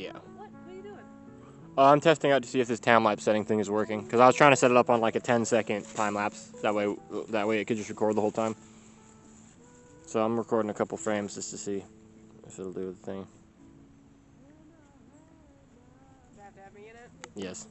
Yeah. What are you doing? I'm testing out to see if this time-lapse setting thing is working, because I was trying to set it up on like a 10-second time-lapse. That way it could just record the whole time. So I'm recording a couple frames just to see if it'll do the thing. Does it have to have me in it? Yes.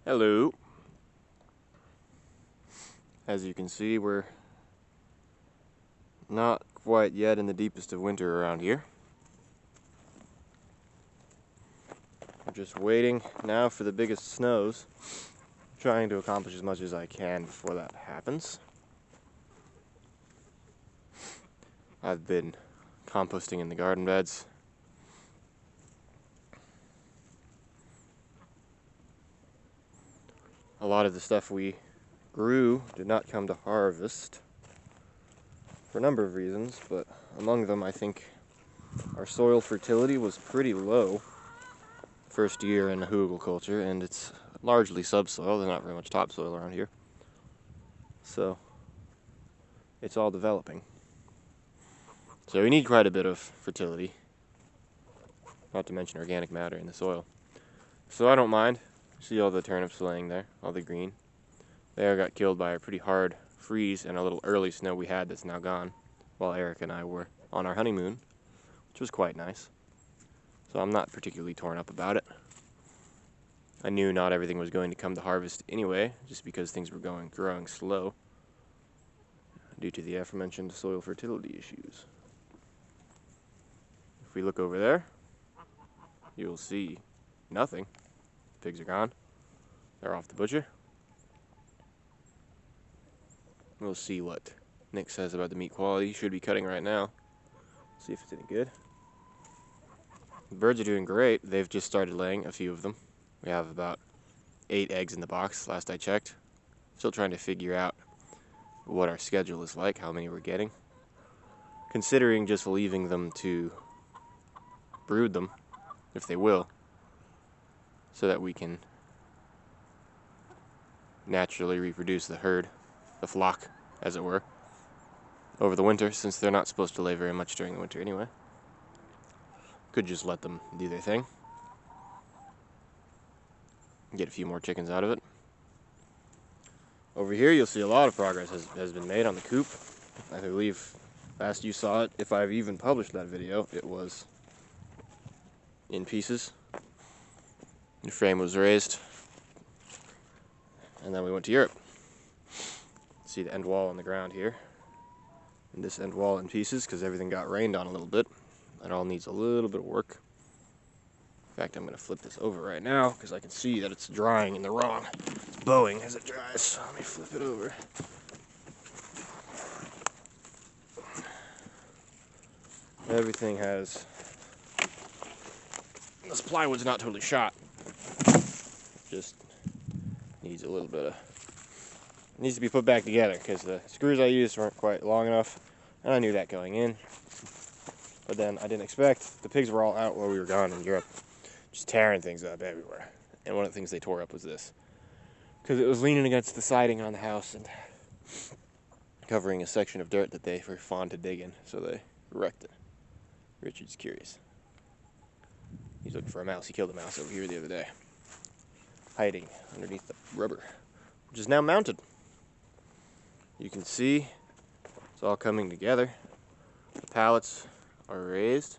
Hello. As you can see, we're not quite yet in the deepest of winter around here. I'm just waiting now for the biggest snows, trying to accomplish as much as I can before that happens. I've been composting in the garden beds. A lot of the stuff we grew did not come to harvest for a number of reasons, but among them I think our soil fertility was pretty low first year in hugelkultur, and it's largely subsoil. There's not very much topsoil around here, so it's all developing. So we need quite a bit of fertility, not to mention organic matter in the soil. So I don't mind. See all the turnips laying there, all the green. They got killed by a pretty hard freeze and a little early snow we had that's now gone, while Eric and I were on our honeymoon, which was quite nice. So I'm not particularly torn up about it. I knew not everything was going to come to harvest anyway, just because things were growing slow due to the aforementioned soil fertility issues. If we look over there, you'll see nothing. Pigs are gone. They're off the butcher. We'll see what Nick says about the meat quality. Should be cutting right now. See if it's any good. The birds are doing great. They've just started laying, a few of them. We have about 8 eggs in the box, last I checked. Still trying to figure out what our schedule is like, how many we're getting. Considering just leaving them to brood them, if they will, so that we can naturally reproduce the herd, the flock, as it were, over the winter, since they're not supposed to lay very much during the winter anyway. Could just let them do their thing. Get a few more chickens out of it. Over here you'll see a lot of progress has been made on the coop. I believe last you saw it, if I've even published that video, it was in pieces. The frame was raised, and then we went to Europe. See the end wall on the ground here, and this end wall in pieces because everything got rained on a little bit. That all needs a little bit of work. fact, I'm going to flip this over right now because I can see that it's drying in the wrong. It's bowing as it dries, so let me flip it over. Everything has... This plywood's not totally shot. Just needs a little bit of... needs to be put back together because the screws I used weren't quite long enough, and I knew that going in. But then I didn't expect, the pigs were all out while we were gone in Europe, just tearing things up everywhere. And one of the things they tore up was this, because it was leaning against the siding on the house and covering a section of dirt that they were fond to dig in, so they wrecked it. Richard's curious. He's looking for a mouse. He killed a mouse over here the other day, hiding underneath the rubber, which is now mounted. You can see it's all coming together. The pallets are raised.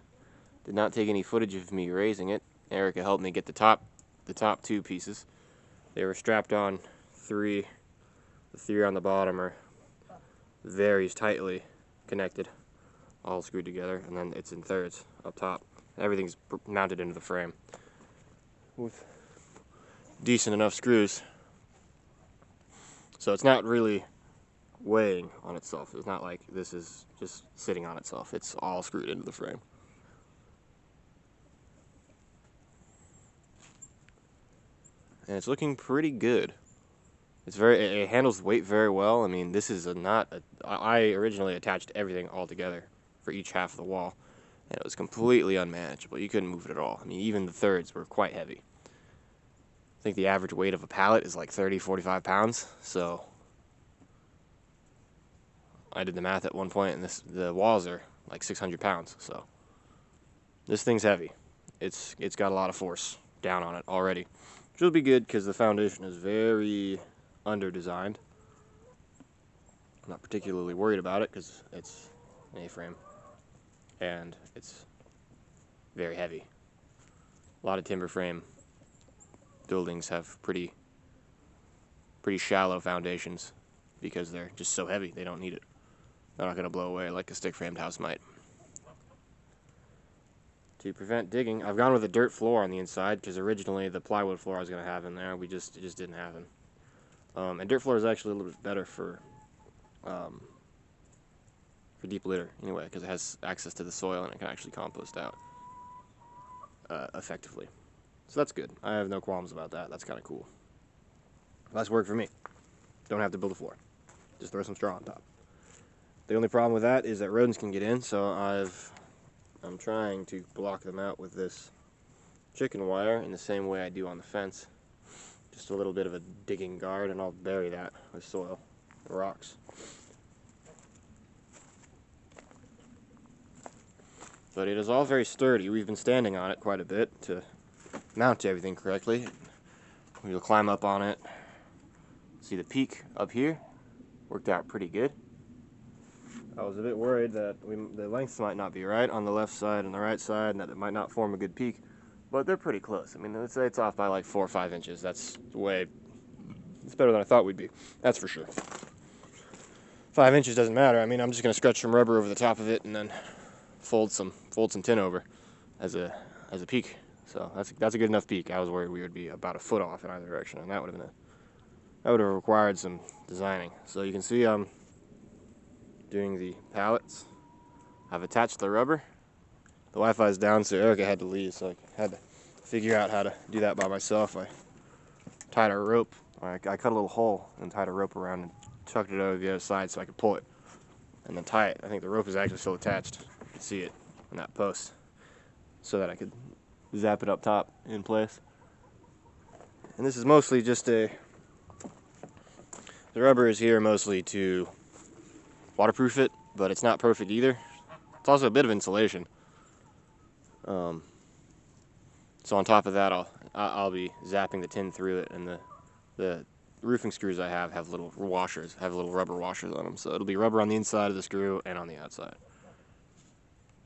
Did not take any footage of me raising it. Erica helped me get the top two pieces. They were strapped on three. The three on the bottom are very tightly connected, all screwed together, and then it's in thirds up top. Everything's mounted into the frame with decent enough screws. So it's not really weighing on itself. It's not like this is just sitting on itself. It's all screwed into the frame. And it's looking pretty good. It handles weight very well. I mean, this is I originally attached everything all together for each half of the wall, and it was completely unmanageable. You couldn't move it at all. I mean, even the thirds were quite heavy. I think the average weight of a pallet is like 30, 45 pounds, so I did the math at one point, and the walls are like 600 pounds, so this thing's heavy. It's got a lot of force down on it already, which will be good because the foundation is very under-designed. I'm not particularly worried about it because it's an A-frame, and it's very heavy. A lot of timber frame buildings have pretty shallow foundations because they're just so heavy, they don't need it. They're not going to blow away like a stick-framed house might. To prevent digging, I've gone with a dirt floor on the inside because originally the plywood floor I was going to have in there, it just didn't happen. And dirt floor is actually a little bit better for deep litter anyway, because it has access to the soil and it can actually compost out effectively. So that's good. I have no qualms about that. That's kind of cool. Less work for me. Don't have to build a floor. Just throw some straw on top. The only problem with that is that rodents can get in, so I'm trying to block them out with this chicken wire in the same way I do on the fence. Just a little bit of a digging guard, and I'll bury that with soil and rocks. But it is all very sturdy. We've been standing on it quite a bit to mount everything correctly. We'll climb up on it. See the peak up here? Worked out pretty good. I was a bit worried that the lengths might not be right on the left side and the right side, and that it might not form a good peak, but they're pretty close. I mean, let's say it's off by like 4 or 5 inches. It's better than I thought we'd be. That's for sure. 5 inches doesn't matter. I mean, I'm just going to stretch some rubber over the top of it and then fold some tin over as a peak. So that's a good enough peak. I was worried we would be about a foot off in either direction, and that would have required some designing. So you can see I'm doing the pallets. I've attached the rubber. The Wi-Fi is down, so Erica had to leave, so I had to figure out how to do that by myself. I tied a rope. I cut a little hole and tied a rope around and chucked it over the other side so I could pull it and then tie it. I think the rope is actually still attached. You can see it on that post, so that I could zap it up top in place. And this is mostly just the rubber is here mostly to waterproof it, but it's not perfect either. It's also a bit of insulation. So on top of that, I'll be zapping the tin through it, and the roofing screws I have little washers, little rubber washers on them. So it'll be rubber on the inside of the screw and on the outside.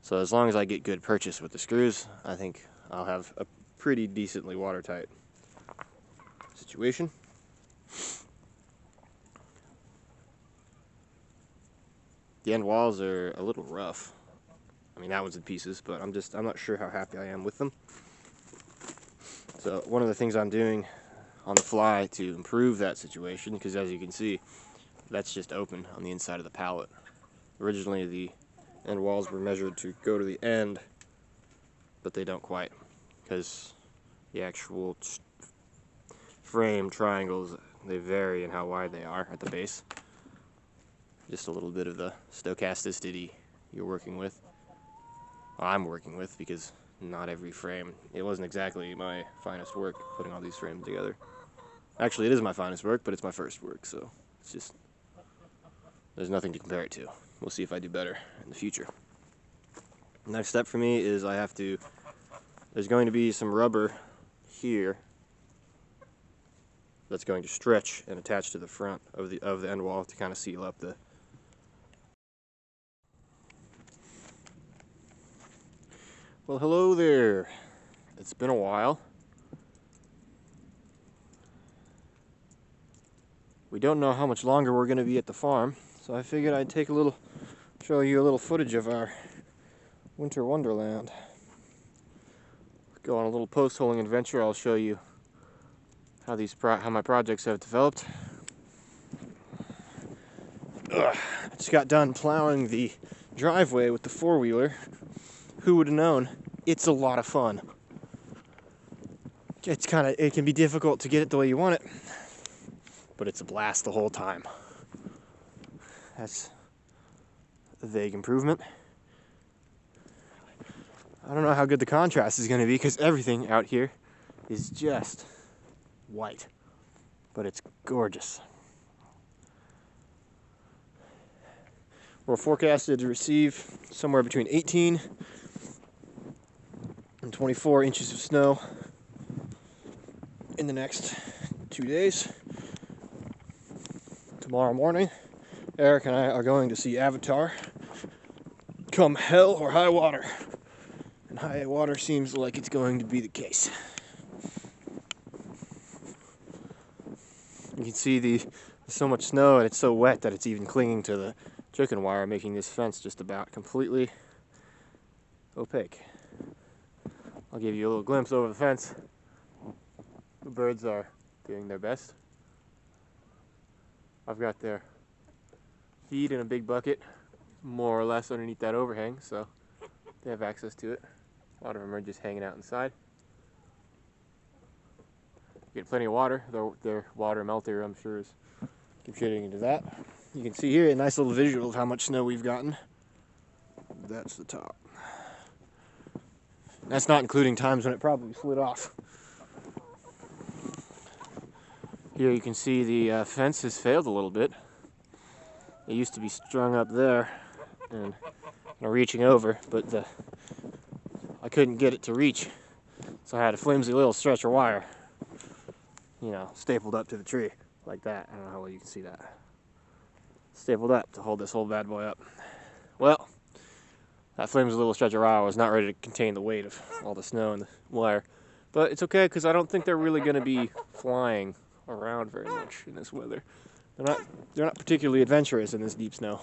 So as long as I get good purchase with the screws, I think I'll have a pretty decently watertight situation. The end walls are a little rough. I mean, that one's in pieces, but I'm not sure how happy I am with them. So one of the things I'm doing on the fly to improve that situation, because as you can see, that's just open on the inside of the pallet. Originally the end walls were measured to go to the end, but they don't quite, because the actual frame triangles, they vary in how wide they are at the base. Just a little bit of the stochasticity you're working with. Well, I'm working with, because not every frame, it wasn't exactly my finest work putting all these frames together. Actually, it is my finest work, but it's my first work, so it's just, there's nothing to compare it to. We'll see if I do better in the future. Next step for me is there's going to be some rubber here that's going to stretch and attach to the front of the end wall to kind of seal up the. Well, hello there. It's been a while. We don't know how much longer we're going to be at the farm, so I figured I'd show you a little footage of our winter wonderland. Go on a little post-holing adventure. I'll show you how my projects have developed. I just got done plowing the driveway with the four-wheeler. Who would have known? It's a lot of fun. It can be difficult to get it the way you want it, but it's a blast the whole time. That's a vague improvement. I don't know how good the contrast is going to be, because everything out here is just white, but it's gorgeous. We're forecasted to receive somewhere between 18 and 24 inches of snow in the next 2 days. Tomorrow morning, Eric and I are going to see Avatar, come hell or high water. And high water seems like it's going to be the case. You can see there's so much snow and it's so wet that it's even clinging to the chicken wire, making this fence just about completely opaque. I'll give you a little glimpse over the fence. The birds are doing their best. I've got their feed in a big bucket, more or less underneath that overhang, so they have access to it. A lot of them are just hanging out inside. Get plenty of water, though their water melter, I'm sure, is contributing to that. You can see here a nice little visual of how much snow we've gotten. That's the top. That's not including times when it probably slid off. Here you can see the fence has failed a little bit. It used to be strung up there and reaching over, but I couldn't get it to reach, so I had a flimsy little stretch of wire, stapled up to the tree like that. I don't know how well you can see that. Stapled up to hold this whole bad boy up. Well, that flimsy little stretch of wire was not ready to contain the weight of all the snow and the wire, but it's okay, because I don't think they're really going to be flying around very much in this weather. They're not particularly adventurous in this deep snow.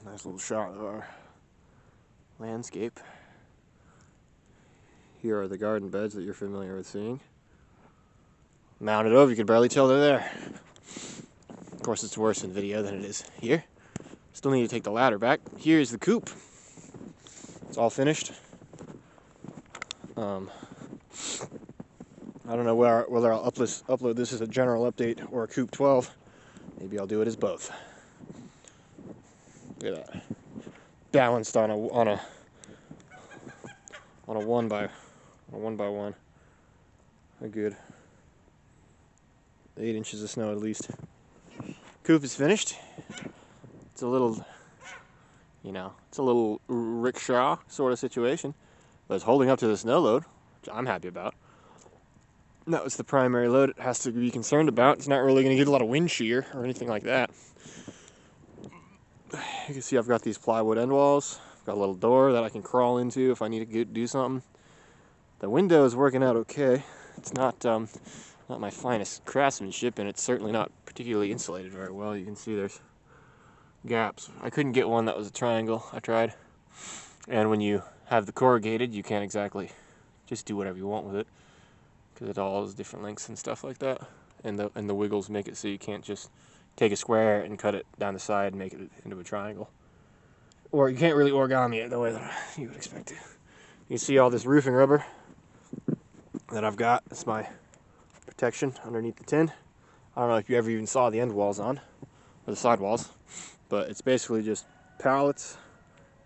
Nice little shot of our landscape. Here are the garden beds that you're familiar with seeing. Mounted over, you can barely tell they're there. Of course, it's worse in video than it is here. Still need to take the ladder back. Here's the coop. It's all finished. I don't know whether I'll upload this as a general update or a Coop 12. Maybe I'll do it as both. Look at that. Balanced on a one by one. A good 8 inches of snow at least. Coop is finished. It's a little, it's a little rickshaw sort of situation, but it's holding up to the snow load, which I'm happy about. That was the primary load it has to be concerned about. It's not really going to get a lot of wind shear or anything like that. You can see I've got these plywood end walls. I've got a little door that I can crawl into if I need to do something. The window is working out okay. It's not my finest craftsmanship, and it's certainly not particularly insulated very well. You can see there's gaps. I couldn't get one that was a triangle. I tried. And when you have the corrugated, you can't exactly just do whatever you want with it, because it all has different lengths and stuff like that, and the wiggles make it so you can't just take a square and cut it down the side and make it into a triangle. Or you can't really origami it the way that you would expect to. You can see all this roofing rubber that I've got. It's my protection underneath the tin. I don't know if you ever even saw the end walls on, or the side walls, but it's basically just pallets,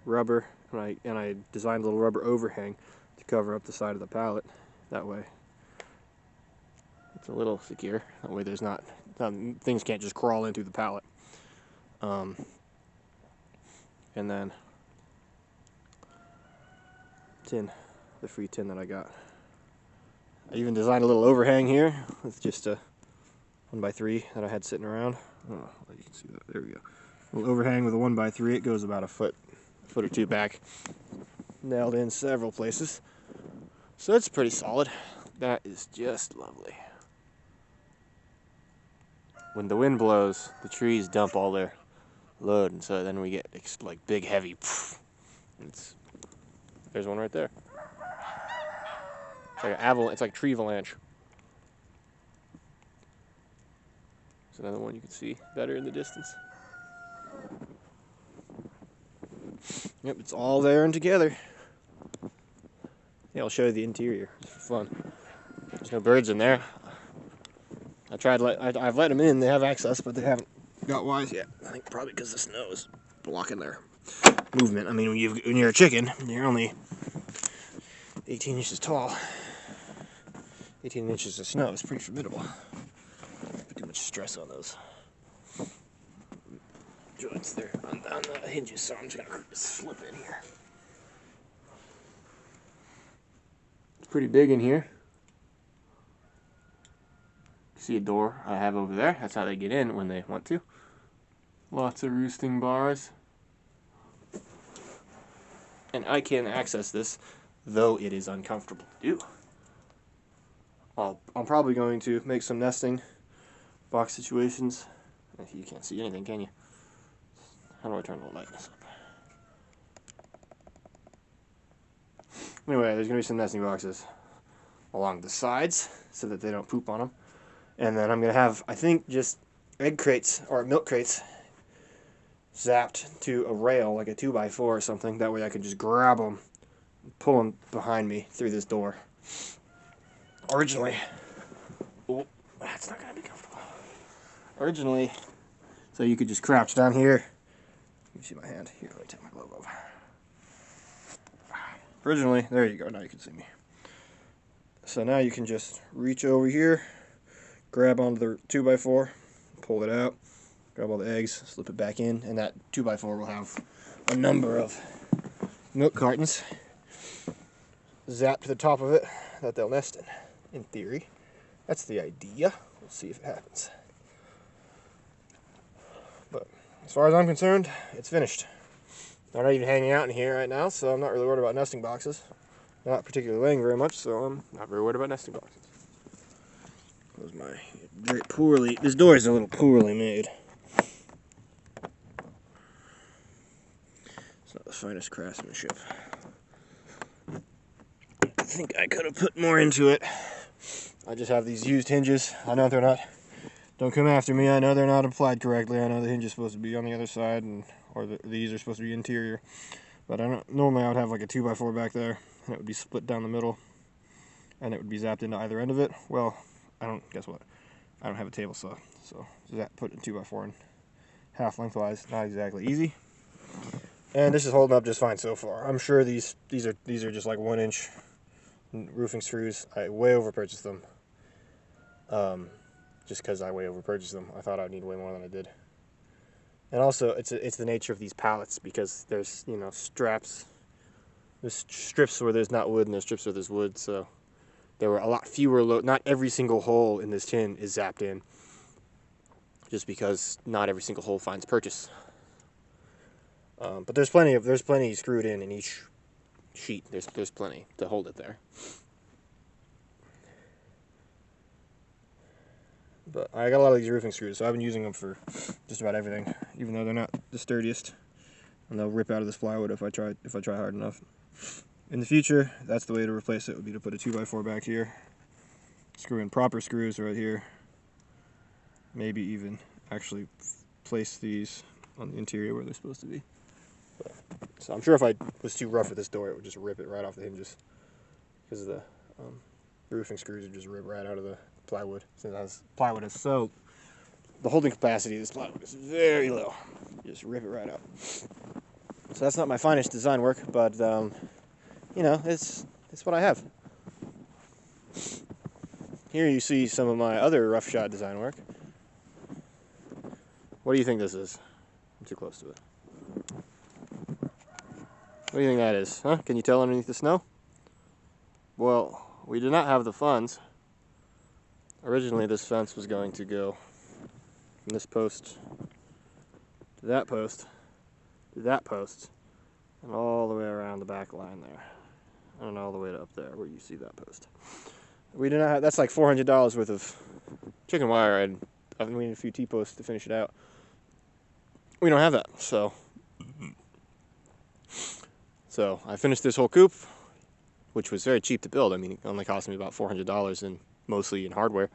rubber, and I designed a little rubber overhang to cover up the side of the pallet. That way it's a little secure. That way there's not things can't just crawl in through the pallet. And then the free tin that I got. I even designed a little overhang here with just a 1x3 that I had sitting around. Oh, you can see that. There we go. A little overhang with a 1x3. It goes about a foot or two back. Nailed in several places. So it's pretty solid. That is just lovely. When the wind blows, the trees dump all their load, and so then we get like big, heavy. There's one right there. It's like an avalanche. It's like tree avalanche. There's another one you can see better in the distance. Yep, it's all there and together. Yeah, I'll show you the interior just for fun. There's no birds in there. I've let them in. They have access, but they haven't got wise yet. I think probably because the snow is blocking their movement. I mean, when you're a chicken, you're only 18 inches tall. 18 inches of snow is pretty formidable. Put too much stress on those joints there on the hinges, so I'm just gonna slip in here. It's pretty big in here. See a door I have over there. That's how they get in when they want to. Lots of roosting bars. And I can access this, though it is uncomfortable to do. I'm probably going to make some nesting box situations. You can't see anything, can you? How do I turn the lightness up? Anyway, there's going to be some nesting boxes along the sides so that they don't poop on them. And then I'm going to have, I think, just egg crates or milk crates zapped to a rail, like a 2x4 or something. That way I can just grab them and pull them behind me through this door. Originally, oh, that's not going to be comfortable. Originally, so you could just crouch down here. Let me see my hand. Here, let me take my glove off. Originally, there you go. Now you can see me. So now you can just reach over here, grab onto the 2x4, pull it out, grab all the eggs, slip it back in, and that 2x4 will have a number of milk cartons zapped to the top of it that they'll nest in theory. That's the idea. We'll see if it happens. But as far as I'm concerned, it's finished. They're not even hanging out in here right now, so I'm not really worried about nesting boxes. Not particularly laying very much, so I'm not very worried about nesting boxes. This door is a little poorly made. It's not the finest craftsmanship. I think I could have put more into it. I just have these used hinges. I know they're not, don't come after me, I know they're not applied correctly. I know the hinge is supposed to be on the other side, or these are supposed to be interior. But normally I would have like a 2x4 back there, and it would be split down the middle, and it would be zapped into either end of it. Well, guess what? I don't have a table saw, so put a 2x4 in half lengthwise. Not exactly easy. And this is holding up just fine so far. I'm sure these are just like 1-inch roofing screws. I way over purchased them. Just because I way over purchased them. I thought I'd need way more than I did. And also, it's the nature of these pallets, because there's, straps. There's strips where there's not wood, and there's strips where there's wood, so there were a lot fewer not every single hole in this tin is zapped in, just because not every single hole finds purchase. But there's plenty screwed in each sheet. There's plenty to hold it there. But I got a lot of these roofing screws, so I've been using them for just about everything, even though they're not the sturdiest, and they'll rip out of this plywood if I try hard enough. In the future, that's the way to replace it, would be to put a 2x4 back here, screw in proper screws right here, maybe even actually place these on the interior where they're supposed to be. So I'm sure if I was too rough with this door, it would just rip it right off the hinges, because the roofing screws would just rip right out of the plywood. Since plywood is so, the holding capacity of this plywood is very low. You just rip it right out. So that's not my finest design work, but you know, it's what I have. Here you see some of my other roughshod design work. What do you think this is? I'm too close to it. What do you think that is? Huh? Can you tell underneath the snow? Well, we did not have the funds. Originally, this fence was going to go from this post to that post to that post and all the way around the back line there. And all the way to up there where you see that post. We did not have, that's like $400 worth of chicken wire, and I've been waiting a few T-posts to finish it out. We don't have that, so I finished this whole coop, which was very cheap to build. I mean, it only cost me about $400, and mostly in hardware.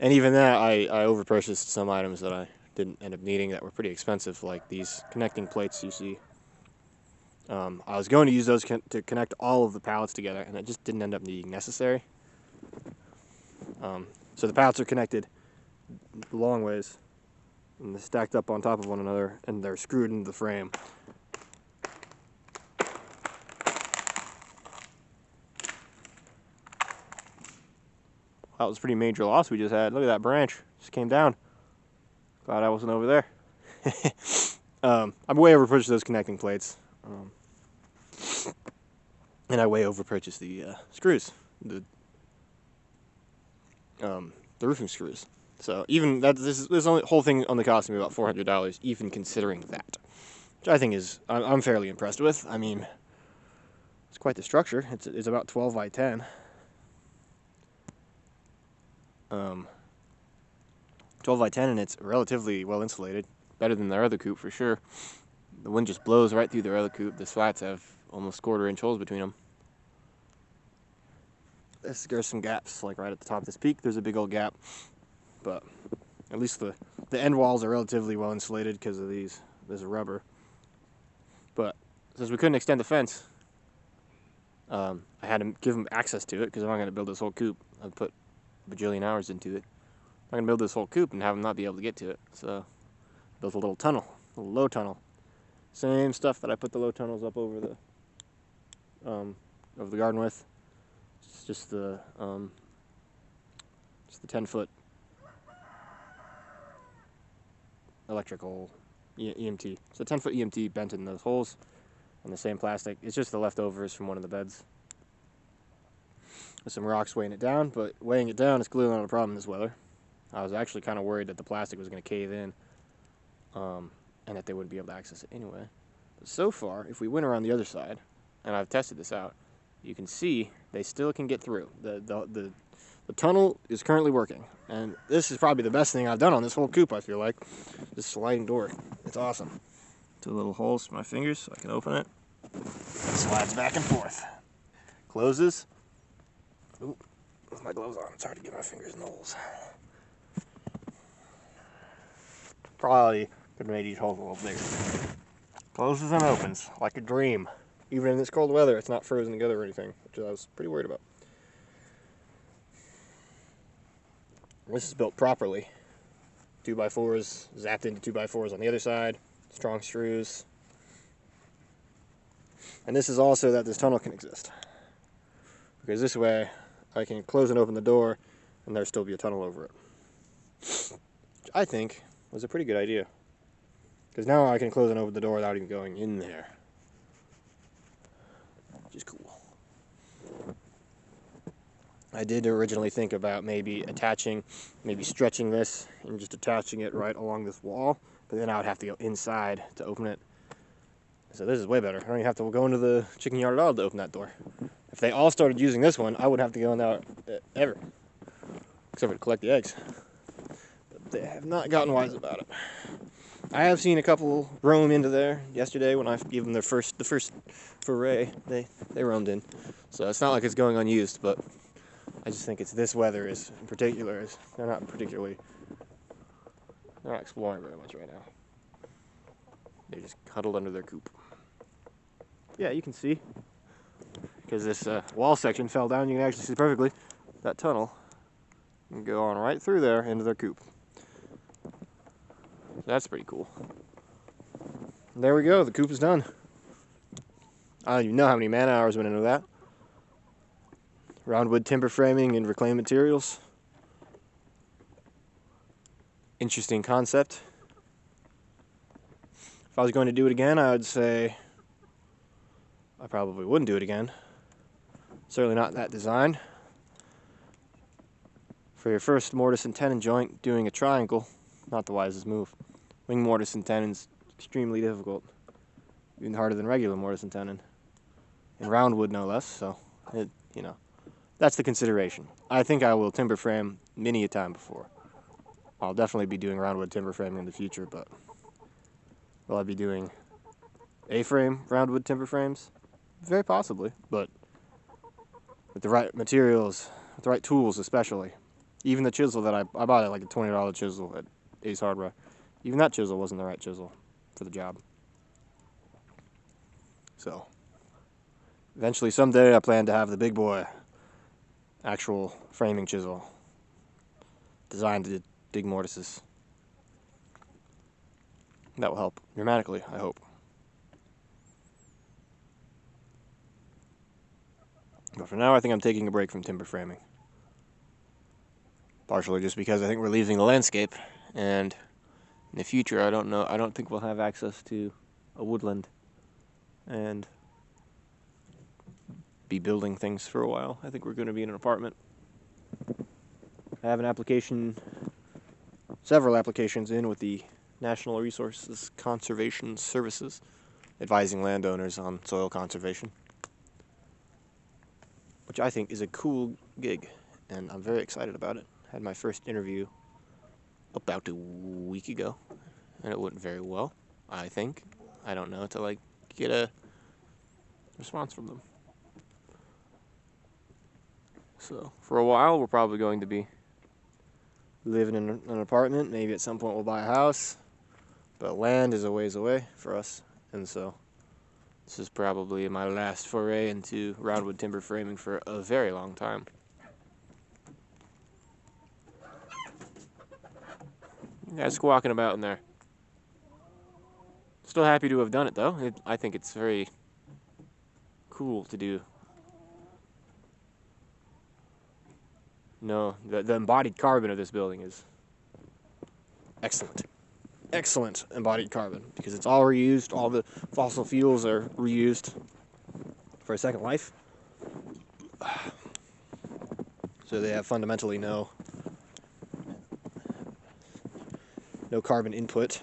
And even that, I overpurchased some items that I didn't end up needing that were pretty expensive, like these connecting plates you see. I was going to use those to connect all of the pallets together, and it just didn't end up being necessary. So the pallets are connected long ways, and they're stacked up on top of one another, and they're screwed into the frame. That was a pretty major loss we just had. Look at that branch. Just came down. Glad I wasn't over there. I'm way overpurchased those connecting plates. And I way overpurchased the screws. The roofing screws. So even that, this whole thing only cost me about $400, even considering that. Which I think is, I'm fairly impressed with. I mean, it's quite the structure. It's about 12 by 10. 12 by 10, and it's relatively well insulated. Better than their other coop for sure. The wind just blows right through their other coop. The slats have almost quarter-inch holes between them. There's some gaps, like right at the top of this peak. There's a big old gap, but at least the end walls are relatively well insulated because of these. There's a rubber. But since we couldn't extend the fence, I had to give them access to it because I'm not going to build this whole coop. I've put a bajillion hours into it. I'm going to build this whole coop and have them not be able to get to it. So built a little tunnel, a little low tunnel. Same stuff that I put the low tunnels up over the garden with. It's just the 10-foot electrical EMT. It's a 10-foot EMT bent in those holes, and the same plastic. It's just the leftovers from one of the beds. With some rocks weighing it down, but weighing it down is clearly not a problem in this weather. I was actually kind of worried that the plastic was going to cave in, and that they wouldn't be able to access it anyway. But so far, if we went around the other side, and I've tested this out, you can see they still can get through. The tunnel is currently working, and this is probably the best thing I've done on this whole coop, I feel like. This sliding door. It's awesome. Two little holes for my fingers so I can open it. Slides back and forth. Closes. Ooh, with my gloves on, it's hard to get my fingers in the holes. Probably could have made these holes a little bigger. Closes and opens like a dream. Even in this cold weather, it's not frozen together or anything, which I was pretty worried about. This is built properly. 2x4s zapped into 2x4s on the other side. Strong screws. And this is also that this tunnel can exist. Because this way, I can close and open the door, and there'll still be a tunnel over it. Which I think was a pretty good idea. Because now I can close and open the door without even going in there. Which is cool. I did originally think about maybe stretching this and just attaching it right along this wall, but then I would have to go inside to open it. So this is way better. I don't even have to go into the chicken yard at all to open that door. If they all started using this one, I wouldn't have to go in there ever, except for to collect the eggs. But they have not gotten wise about it. I have seen a couple roam into there yesterday when I gave them the first foray. They roamed in, so it's not like it's going unused. But I just think it's this weather is in particular is they're not exploring very much right now. They're just huddled under their coop. Yeah, you can see because this wall section fell down. You can actually see perfectly that tunnel and go on right through there into their coop. That's pretty cool. There we go, the coop is done. I don't even know how many man hours went into that. Roundwood timber framing and reclaimed materials. Interesting concept. If I was going to do it again, I would say I probably wouldn't do it again. Certainly not that design. For your first mortise and tenon joint, doing a triangle, not the wisest move. Wing mortise and tenon's extremely difficult, even harder than regular mortise and tenon, and roundwood no less. So, that's the consideration. I think I will timber frame many a time before. I'll definitely be doing roundwood timber framing in the future, but will I be doing A-frame roundwood timber frames? Very possibly, but with the right materials, with the right tools especially. Even the chisel that I bought, like a $20 chisel at Ace Hardware. Even that chisel wasn't the right chisel for the job. So, eventually someday I plan to have the big boy actual framing chisel designed to dig mortises. That will help dramatically, I hope. But for now, I think I'm taking a break from timber framing. Partially just because I think we're leaving the landscape, and in the future, I don't think we'll have access to a woodland and be building things for a while. I think we're going to be in an apartment. I have several applications in with the National Resources Conservation Services, advising landowners on soil conservation, which I think is a cool gig, and I'm very excited about it. Had my first interview about a week ago, and it went very well, I think. I don't know, to get a response from them. So, for a while, we're probably going to be living in an apartment. Maybe at some point we'll buy a house, but land is a ways away for us, and so this is probably my last foray into roundwood timber framing for a very long time. Guys walking about in there. Still happy to have done it, though. I think it's very cool to do. No, the embodied carbon of this building is excellent. Excellent embodied carbon, because it's all reused. All the fossil fuels are reused for a second life. So they have fundamentally no carbon input.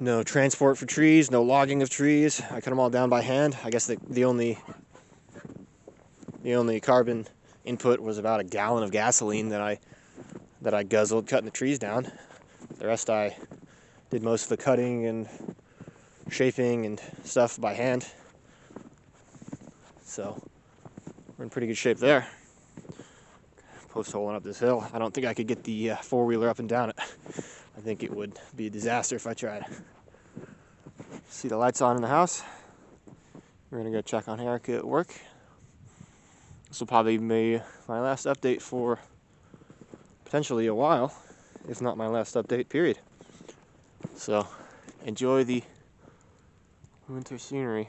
No transport for trees, no logging of trees. I cut them all down by hand. I guess the only carbon input was about a gallon of gasoline that I guzzled cutting the trees down. The rest I did most of the cutting and shaping and stuff by hand. So we're in pretty good shape there. Post holing up this hill. I don't think I could get the four-wheeler up and down it. I think it would be a disaster if I tried. See the lights on in the house. We're gonna go check on Erica at work. This will probably be my last update for potentially a while, if not my last update, period. So, enjoy the winter scenery.